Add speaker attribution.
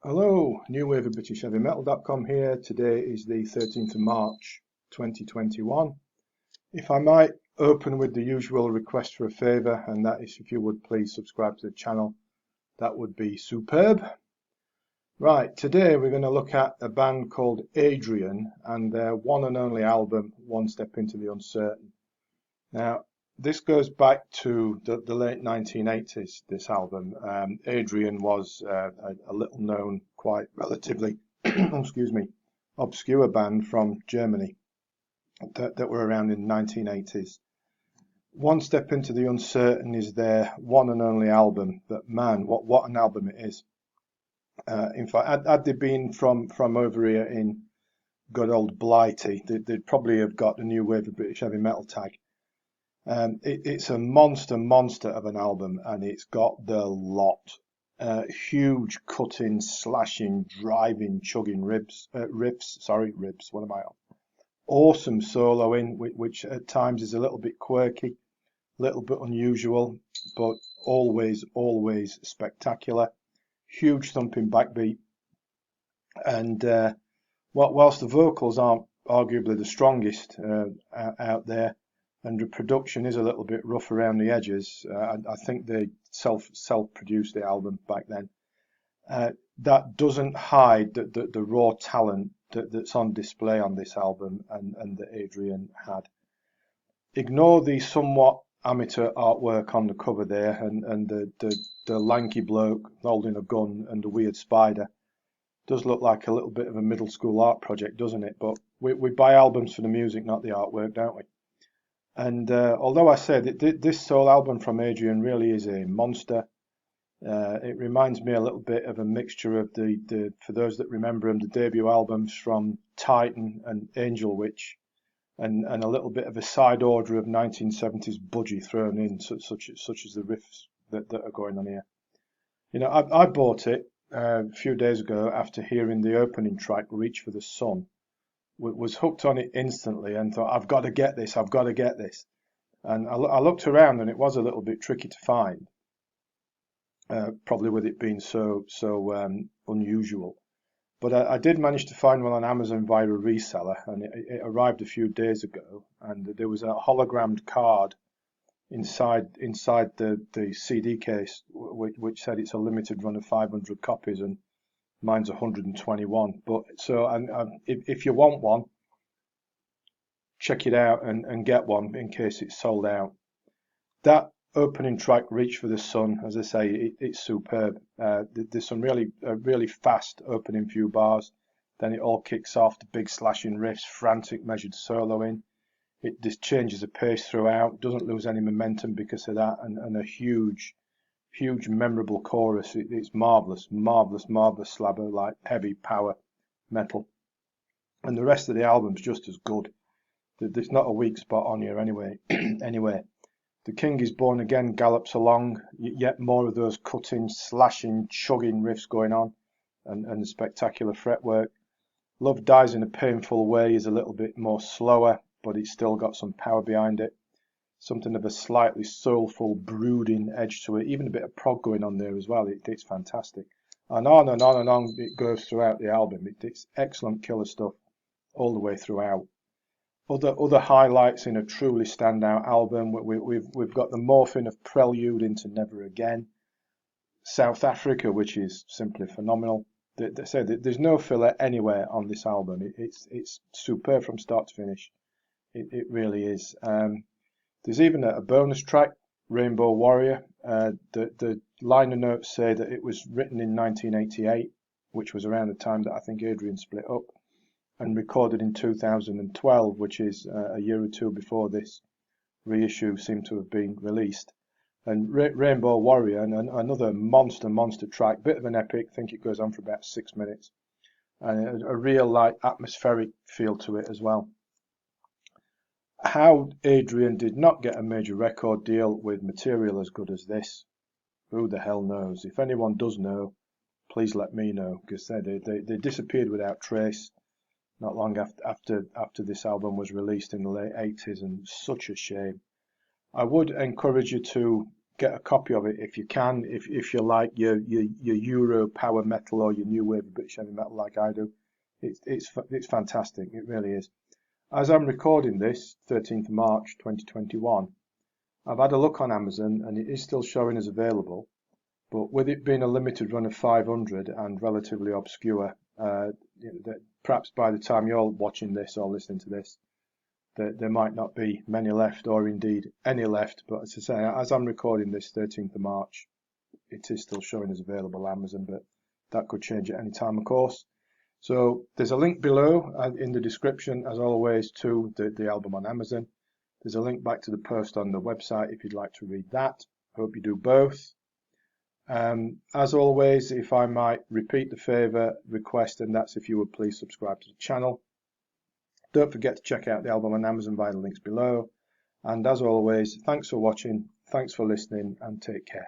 Speaker 1: Hello, New Wave of British Heavy Metal.com here. Today is the 13th of March 2021. If I might open with the usual request for a favour, and that is if you would please subscribe to the channel, that would be superb. Right, today we're going to look at a band called Adrian and their one and only album, One Step Into the Uncertain. Now, this goes back to the late 1980s, this album. Adrian was a little known, quite relatively, excuse me, obscure band from Germany that were around in the 1980s. One Step Into the Uncertain is their one and only album, but man, what an album it is. In fact, had they been from over here in good old Blighty, they'd probably have got a New Wave of British Heavy Metal tag. It's a monster of an album, and it's got the lot. Huge cutting, slashing, driving, chugging riffs. What am I on? Awesome soloing, which at times is a little bit quirky, a little bit unusual, but always spectacular. Huge thumping backbeat, and whilst the vocals aren't arguably the strongest out there, and the production is a little bit rough around the edges. I think they self-produced the album back then. That doesn't hide the raw talent that's on display on this album and that Adrian had. Ignore the somewhat amateur artwork on the cover there and the lanky bloke holding a gun and a weird spider. Does look like a little bit of a middle school art project, doesn't it? But we buy albums for the music, not the artwork, don't we? And although I said this solo album from Adrian really is a monster, it reminds me a little bit of a mixture of the for those that remember them, the debut albums from Titan and Angel Witch, and a little bit of a side order of 1970s budgie thrown in, such as the riffs that are going on here. You know, I bought it a few days ago after hearing the opening track, Reach for the Sun. Was hooked on it instantly and thought, I've got to get this. And I looked around and it was a little bit tricky to find, probably with it being so unusual. But I did manage to find one on Amazon via a reseller, and it arrived a few days ago, and there was a hologrammed card inside the CD case, which said it's a limited run of 500 copies, and mine's 121. But so, if you want one, check it out and get one in case it's sold out. That opening track, Reach for the Sun, as I say, it's superb. There's some really fast opening few bars. Then it all kicks off, the big slashing riffs, frantic measured soloing. It just changes the pace throughout, doesn't lose any momentum because of that, and a huge memorable chorus. It's marvelous slabber, like heavy power metal. And the rest of the album's just as good. There's not a weak spot on here anyway. Anyway, The King Is Born Again gallops along, yet more of those cutting, slashing, chugging riffs going on, and the spectacular fretwork. Love Dies in a Painful Way is a little bit more slower, but it's still got some power behind it. Something of a slightly soulful, brooding edge to it. Even a bit of prog going on there as well. It's fantastic. And on it goes throughout the album. It's excellent killer stuff all the way throughout. Other highlights in a truly standout album. We've got the morphing of Prelude into Never Again. South Africa, which is simply phenomenal. They say that there's no filler anywhere on this album. It's superb from start to finish. It really is. There's even a bonus track, Rainbow Warrior. The liner notes say that it was written in 1988, which was around the time that I think Adrian split up, and recorded in 2012, which is a year or two before this reissue seemed to have been released. And Rainbow Warrior, and another monster track, bit of an epic. I think it goes on for about 6 minutes, and a real atmospheric feel to it as well. How Adrian did not get a major record deal with material as good as this, who the hell knows? If anyone does know, please let me know, because they disappeared without trace not long after this album was released in the late 80s, and such a shame. I would encourage you to get a copy of it if you can. If you like your Euro power metal or your new wave of British heavy metal like I do, it's fantastic. It really is. As I'm recording this, 13th of March 2021, I've had a look on Amazon and it is still showing as available. But with it being a limited run of 500 and relatively obscure, perhaps by the time you're watching this or listening to this, there might not be many left, or indeed any left. But as I say, as I'm recording this 13th of March, it is still showing as available on Amazon, but that could change at any time, of course. So there's a link below in the description, as always, to the album on Amazon. There's a link back to the post on the website if you'd like to read that. I hope you do both. As always, if I might repeat the favour request, and that's if you would please subscribe to the channel. Don't forget to check out the album on Amazon via the links below. And as always, thanks for watching, thanks for listening, and take care.